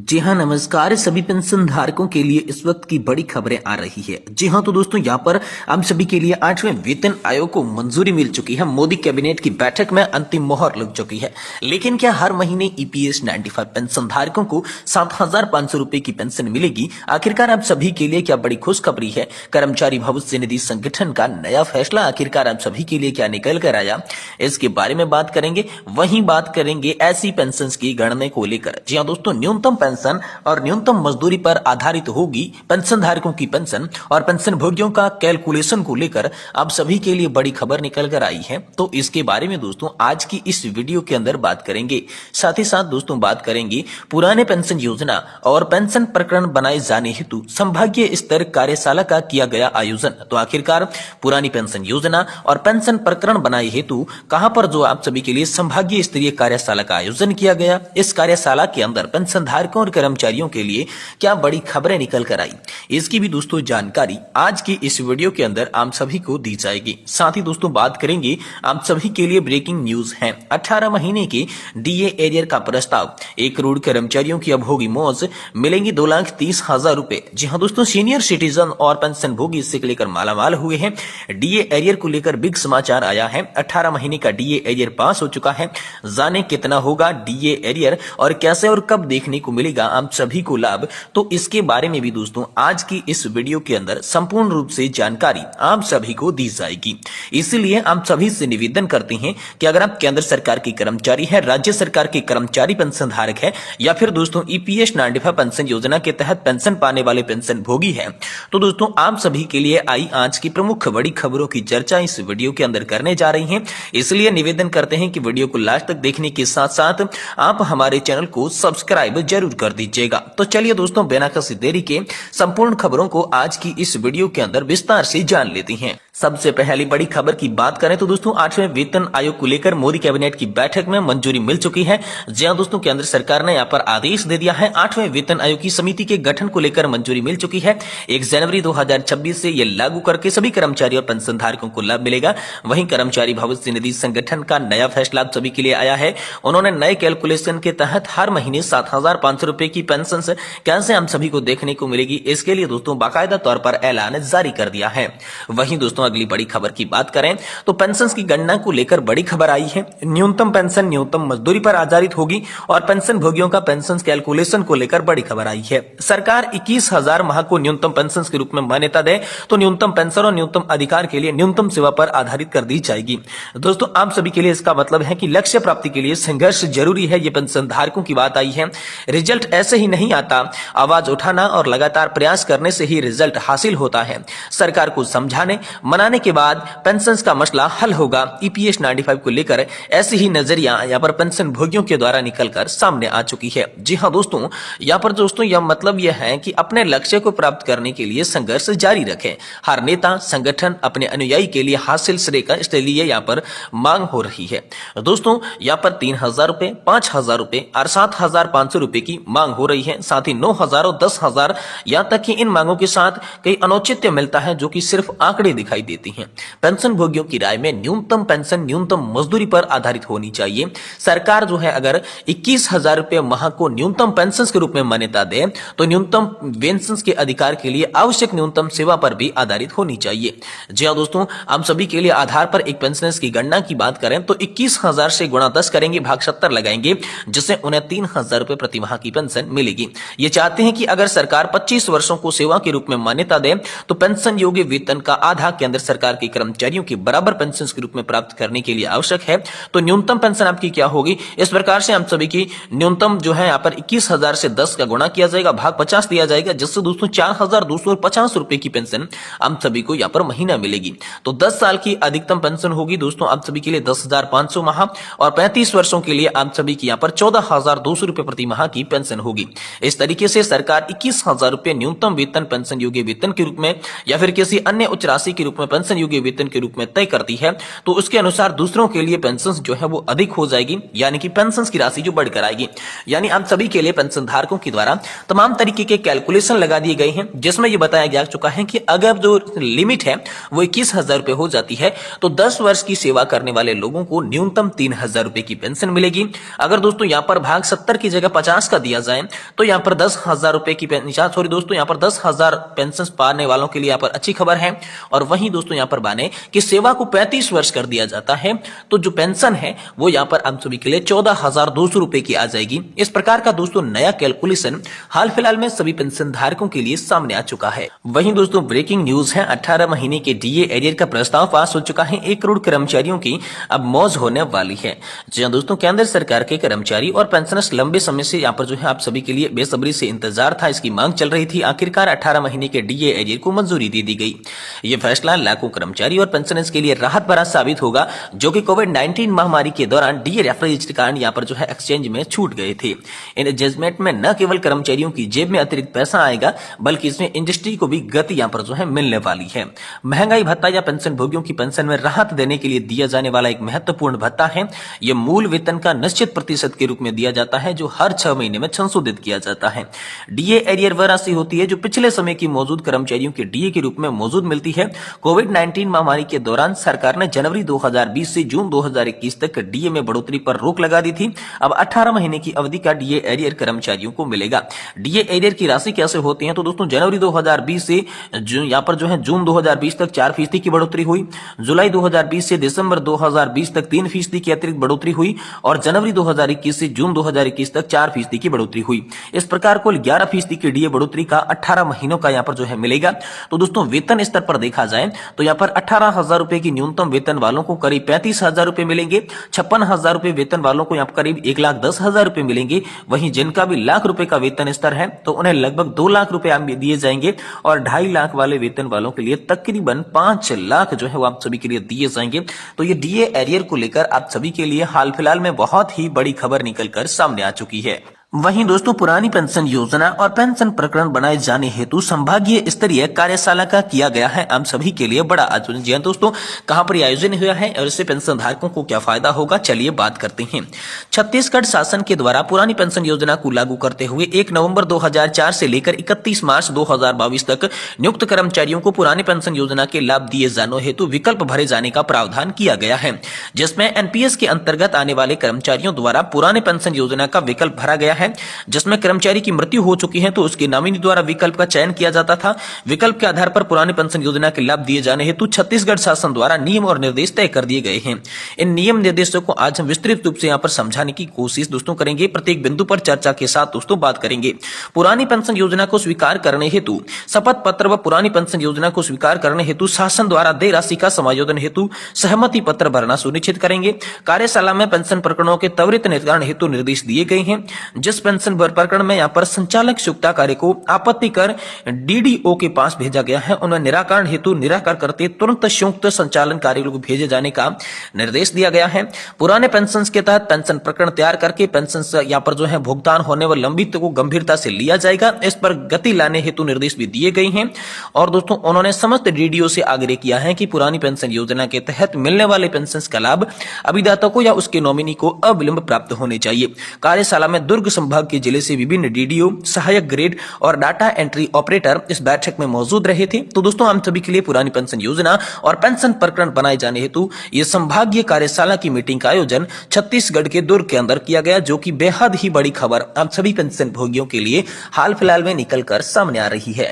जी हाँ, नमस्कार। सभी पेंशन धारकों के लिए इस वक्त की बड़ी खबरें आ रही है। जी हाँ, तो दोस्तों यहाँ पर आप सभी के लिए 8वें वेतन आयोग को मंजूरी मिल चुकी है। मोदी कैबिनेट की बैठक में अंतिम मोहर लग चुकी है। लेकिन क्या हर महीने ईपीएस 95 पेंशन धारकों को 7,500 रुपए की पेंशन मिलेगी? आखिरकार आप सभी के लिए क्या बड़ी खुशखबरी है? कर्मचारी भविष्य निधि संगठन का नया फैसला आखिरकार आप सभी के लिए क्या निकल कर आया, इसके बारे में बात करेंगे। वहीं बात करेंगे ऐसी पेंशन की गणना को लेकर। जी हाँ दोस्तों, न्यूनतम पेंशन और न्यूनतम मजदूरी पर आधारित होगी पेंशन धारकों की पेंशन और पेंशन भोगियों का कैलकुलेशन को लेकर आप सभी के लिए बड़ी खबर निकल कर आई है। तो इसके बारे में दोस्तों आज की इस वीडियो के अंदर बात करेंगे। साथ ही साथ दोस्तों बात करेंगे पुराने पेंशन योजना और पेंशन प्रकरण बनाए जाने हेतु संभागीय स्तर कार्यशाला का किया गया आयोजन। तो आखिरकार पुरानी पेंशन योजना और पेंशन प्रकरण बनाए हेतु कहां पर जो आप सभी के लिए संभागीय स्तरीय कार्यशाला का आयोजन किया गया, इस कार्यशाला के अंदर पेंशन धारकों और कर्मचारियों के लिए क्या बड़ी खबरें निकल कर आई, इसकी भी दोस्तों जानकारी आज की इस वीडियो के अंदर आप सभी को दी जाएगी। साथ ही दोस्तों बात करेंगे आप सभी के लिए ब्रेकिंग न्यूज है। 18 महीने के डीए एरियर का प्रस्ताव, 1 करोड़ कर्मचारियों की अब होगी मौज, मिलेंगे 2,30,000 रुपए। जी हाँ दोस्तों, सीनियर सिटीजन और पेंशन भोगी इससे लेकर मालामाल हुए हैं। डीए एरियर को लेकर बिग समाचार आया है। 18 महीने का डीए एरियर पास हो चुका है। जाने कितना होगा डीए एरियर और कैसे और कब देखने को मिलेगा आप सभी को लाभ, तो इसके बारे में भी दोस्तों आज की इस वीडियो के अंदर संपूर्ण रूप से जानकारी आप सभी को दी जाएगी। इसलिए आप सभी से निवेदन करते हैं कि अगर आप केंद्र सरकार के कर्मचारी हैं, राज्य सरकार के कर्मचारी पेंशन धारक है, या फिर दोस्तों ईपीएस 95 पेंशन योजना के तहत पेंशन पाने वाले पेंशन भोगी है, तो दोस्तों आप सभी के लिए आई आज की प्रमुख बड़ी खबरों की चर्चा इस वीडियो के अंदर करने जा रही हैं। इसलिए निवेदन करते हैं कि वीडियो को लास्ट तक देखने के साथ साथ आप हमारे चैनल को सब्सक्राइब जरूर कर दीजिएगा। तो चलिए दोस्तों बिना किसी देरी के संपूर्ण खबरों को आज की इस वीडियो के अंदर विस्तार से जान लेते हैं। सबसे पहली बड़ी खबर की बात करें तो दोस्तों 8वें वेतन आयोग को लेकर मोदी कैबिनेट की बैठक में मंजूरी मिल चुकी है। जी हां दोस्तों, केंद्र सरकार ने यहां पर आदेश दे दिया है। 8वें वेतन आयोग की समिति के गठन को लेकर मंजूरी मिल चुकी है। 1 जनवरी 2026 से यह लागू करके सभी कर्मचारी और पेंशन धारकों को लाभ मिलेगा। वहीं कर्मचारी भविष्य निधि संगठन का नया फैसला आप सभी के लिए आया है। उन्होंने नए कैलकुलेशन के तहत हर महीने 7,500 रुपए की पेंशन कैसे हम सभी को देखने को मिलेगी, इसके लिए दोस्तों बाकायदा तौर पर ऐलान जारी कर दिया है। वहीं दोस्तों अगली बड़ी खबर की बात करें तो पेंशन की गणना को लेकर बड़ी खबर आई है। न्यूनतम पेंशन न्यूनतम मजदूरी पर आधारित होगी और पेंशन भोगियों का पेंशन कैलकुलेशन को लेकर बड़ी खबर आई है। सरकार 21,000 माह को न्यूनतम पेंशन के रूप में मान्यता दे तो न्यूनतम पेंशन और न्यूनतम अधिकार के लिए न्यूनतम सेवा पर आधारित कर दी जाएगी। दोस्तों आप सभी के लिए इसका मतलब है कि लक्ष्य प्राप्ति के लिए संघर्ष जरूरी है। ये पेंशन धारकों की बात आई है। रिजल्ट ऐसे ही नहीं आता, आवाज उठाना और लगातार प्रयास करने से ही रिजल्ट हासिल होता है। सरकार को समझाने मनाने के बाद पेंशन का मसला हल होगा। ईपीएस 95 को लेकर ऐसी ही नजरिया यहाँ पर पेंशन भोगियों के द्वारा निकलकर सामने आ चुकी है। जी हाँ दोस्तों, यहाँ पर दोस्तों यह मतलब यह है कि अपने लक्ष्य को प्राप्त करने के लिए संघर्ष जारी रखें। हर नेता संगठन अपने अनुयायी के लिए हासिल श्रेय का इसके लिए यहाँ पर मांग हो रही है। दोस्तों यहाँ पर 3,000 रुपए, 5,000 रुपए और 7,500 रुपए की मांग हो रही है। साथ ही 9,000 और 10,000 यहाँ तक कि इन मांगों के साथ कई अनौचित्य मिलता है जो कि सिर्फ आंकड़े दिखाई देती हैं। पेंशन भोगियों की राय में न्यूनतम पेंशन न्यूनतम मजदूरी पर आधारित होनी चाहिए। सरकार जो है अगर 21,000 रुपए माह को न्यूनतम पेंशन के रूप में मान्यता दे तो न्यूनतम पेंशन के अधिकार के लिए आवश्यक न्यूनतम सेवा पर भी आधारित होनी चाहिए। जी हाँ दोस्तों, आप सभी के लिए आधार पर एक पेंशन की गणना की बात करें तो 21,000 से गुणा 10 करेंगे, भाग 70 लगाएंगे, जिससे उन्हें 3,000 रुपए प्रति माह की पेंशन मिलेगी। ये चाहते हैं कि अगर सरकार 25 वर्षों को सेवा के रूप में मान्यता दे तो पेंशन योग्य वेतन का आधा केंद्र सरकार के कर्मचारियों के बराबर पेंशन के रूप में प्राप्त करने के लिए आवश्यक है। तो न्यूनतम पेंशन आपकी क्या होगी, इस प्रकार से हम सभी की न्यूनतम जो है यहाँ पर 21,000 से 10 का गुणा किया जाएगा, भाग 50 दिया जाएगा, जिससे दोस्तों 4,250 रुपए की पेंशन हम सभी को यहाँ पर महीना मिलेगी। तो 10 साल की अधिकतम पेंशन होगी दोस्तों आप सभी के लिए 10,500 माह और 35 वर्षों के लिए आप सभी की यहाँ पर 14,200 रुपए प्रति माह की पेंशन होगी। इस तरीके से सरकार 21,000 रुपए न्यूनतम वेतन पेंशन योग्य वेतन के रूप में या फिर किसी अन्य उच्च राशि के रूप में पेंशन योग्य वेतन के रूप में तय करती है, तो उसके अनुसार दूसरों के लिए पेंशन जो है वो अधिक हो जाएगी, यानी कि पेंशन की राशि जो बढ़कर आएगी। यानी आप सभी के लिए पेंशन धारकों के द्वारा तमाम तरीके के कैलकुलेशन लगा दिए गए हैं, जिसमें यह बताया जा चुका है कि अगर जो लिमिट है वो 21,000 रुपए हो जाती है तो 10 वर्ष की सेवा करने वाले लोगों को न्यूनतम 3,000 रुपए की पेंशन मिलेगी। अगर दोस्तों यहाँ पर भाग 70 की जगह 50 का दिया किया जाए तो यहाँ पर 10,000 रुपए की सॉरी दोस्तों, यहाँ पर 10,000 पेंशन पाने वालों के लिए यहाँ पर अच्छी खबर है। और वहीं दोस्तों यहाँ पर माने कि सेवा को 35 वर्ष कर दिया जाता है तो जो पेंशन है वो यहाँ पर आप सभी के लिए 14,200 रुपए की आ जाएगी। इस प्रकार का दोस्तों नया कैलकुलेशन हाल फिलहाल में सभी पेंशन धारकों के लिए सामने आ चुका है। वहीं दोस्तों ब्रेकिंग न्यूज है, 18 महीने के डीए एरियर का प्रस्ताव पास हो चुका है। 1 करोड़ कर्मचारियों की अब मौज होने वाली है। जी हाँ दोस्तों, केंद्र सरकार के कर्मचारी और पेंशनर्स लंबे समय से यहाँ पर जो है आप सभी के लिए बेसब्री से इंतजार था, इसकी मांग चल रही थी। आखिरकार 18 महीने के डीए एरियर को मंजूरी दे दी गई। यह फैसला लाखों कर्मचारी और पेंशनर्स के लिए राहत भरा साबित होगा, जो कि कोविड-19 महामारी के दौरान डीए रेफरेज के कारण यहाँ पर जो है एक्सचेंज में छूट गए थे। इन एडजस्टमेंट में न केवल कर्मचारियों की जेब में अतिरिक्त पैसा आएगा, बल्कि इसमें इंडस्ट्री को भी गति यहाँ पर जो है मिलने वाली है। महंगाई भत्ता या पेंशन भोगियों की पेंशन में राहत देने के लिए दिया जाने वाला एक महत्वपूर्ण भत्ता है। यह मूल वेतन का निश्चित प्रतिशत के रूप में दिया जाता है, जो हर 6 महीने में संशोधित किया जाता है। डीए एरियर वह राशि होती है जो पिछले समय की मौजूद कर्मचारियों के डीए के रूप में मौजूद मिलती है। कोविड-19 महामारी के दौरान सरकार ने जनवरी 2020 से जून 2021 तक डीए में बढ़ोतरी पर रोक लगा दी थी। अब 18 महीने की अवधि का डीए एरियर कर्मचारियों को मिलेगा। डीए एरियर की राशि कैसे होती है तो दोस्तों जनवरी 2020 से यहाँ पर जो है जून 2020 तक 4% की बढ़ोतरी हुई, जुलाई 2020 से दिसंबर 2020 तक 3% की अतिरिक्त बढ़ोतरी हुई और जनवरी 2021 से जून 2021 तक 4% की बढ़ोतरी हुई। इस प्रकार कुल 11% की डीए बढ़ोतरी का 18 महीनों का यहाँ पर जो है मिलेगा। तो दोस्तों वेतन स्तर पर देखा जाए तो यहाँ पर 18,000 रुपए की न्यूनतम वेतन वालों को करीब 35,000 रुपए मिलेंगे। 56,000 रुपए वेतन वालों को यहाँ पर करीब 1,10,000 रुपए मिलेंगे। वहीं जिनका भी लाख रुपए का वेतन स्तर है तो उन्हें लगभग 2 लाख रुपए दिए जाएंगे और 2.5 लाख वाले वेतन वालों के लिए तकरीबन 5 लाख जो है वो आप सभी के लिए दिए जाएंगे। तो ये डीए एरियर को लेकर आप सभी के लिए हाल फिलहाल में बहुत ही बड़ी खबर निकलकर सामने आ चुकी है। वहीं दोस्तों पुरानी पेंशन योजना और पेंशन प्रकरण बनाए जाने हेतु संभागीय स्तरीय कार्यशाला का किया गया है आप सभी के लिए बड़ा आयोजन। जी दोस्तों, कहां पर आयोजन हुआ है और इससे पेंशन धारकों को क्या फायदा होगा, चलिए बात करते हैं। छत्तीसगढ़ शासन के द्वारा पुरानी पेंशन योजना को लागू करते हुए 1 नवंबर 2004 से लेकर 31 मार्च 2022 तक नियुक्त कर्मचारियों को पुरानी पेंशन योजना के लाभ दिए जाने हेतु विकल्प भरे जाने का प्रावधान किया गया है, जिसमें एनपीएस के अंतर्गत आने वाले कर्मचारियों द्वारा पुराने पेंशन योजना का विकल्प भरा गया है। जिसमें कर्मचारी की मृत्यु हो चुकी है तो उसके नॉमिनी द्वारा विकल्प का चयन किया जाता था। विकल्प के आधार पर पुराने पेंशन योजना के लाभ दिए जाने हेतु छत्तीसगढ़ शासन द्वारा नियम और निर्देश तय कर दिए गए हैं। इन नियम निर्देशों को आज हम विस्तृत रूप से यहाँ पर समझाने की कोशिश दोस्तों करेंगे। प्रत्येक बिंदु पर चर्चा के साथ दोस्तों बात करेंगे। पुरानी पेंशन योजना को स्वीकार करने हेतु शपथ पत्र व पुरानी पेंशन योजना को स्वीकार करने हेतु शासन द्वारा देय राशि का समायोजन हेतु सहमति पत्र भरना सुनिश्चित करेंगे। कार्यशाला में पेंशन प्रकरणों के त्वरित निराकरण हेतु निर्देश दिए गए हैं। जिस पेंशन प्रकरण में यहाँ पर संचालक सुक्ता कार्य को आपत्ति कर डीडीओ के पास भेजा गया है, उन्हें निराकरण हेतु निराकरण करते तुरंत संयुक्त संचालन कार्य को भेजे जाने का निर्देश दिया गया है। पुराने पेंशन के तहत पेंशन प्रकरण तैयार करके पेंशन यहाँ पर जो है भुगतान होने व लंबित को गंभीरता से लिया जाएगा, इस पर गति लाने हेतु निर्देश भी दिए गए हैं। और दोस्तों उन्होंने समस्त डीडीओ से आग्रह किया है कि पुरानी पेंशन योजना के तहत मिलने वाले पेंशन का लाभ अभिदाता को या उसके नॉमिनी को अविलंब प्राप्त होने चाहिए। कार्यशाला में दुर्ग संभाग के जिले से विभिन्न डीडीओ, सहायक ग्रेड और डाटा एंट्री ऑपरेटर इस बैठक में मौजूद रहे थे। तो दोस्तों हम सभी के लिए पुरानी पेंशन योजना और पेंशन प्रकरण बनाए जाने हेतु ये संभागीय कार्यशाला की मीटिंग का आयोजन छत्तीसगढ़ के दुर्ग के अंदर किया गया, जो कि बेहद ही बड़ी खबर आप सभी पेंशन भोगियों के लिए हाल फिलहाल में निकलकर सामने आ रही है।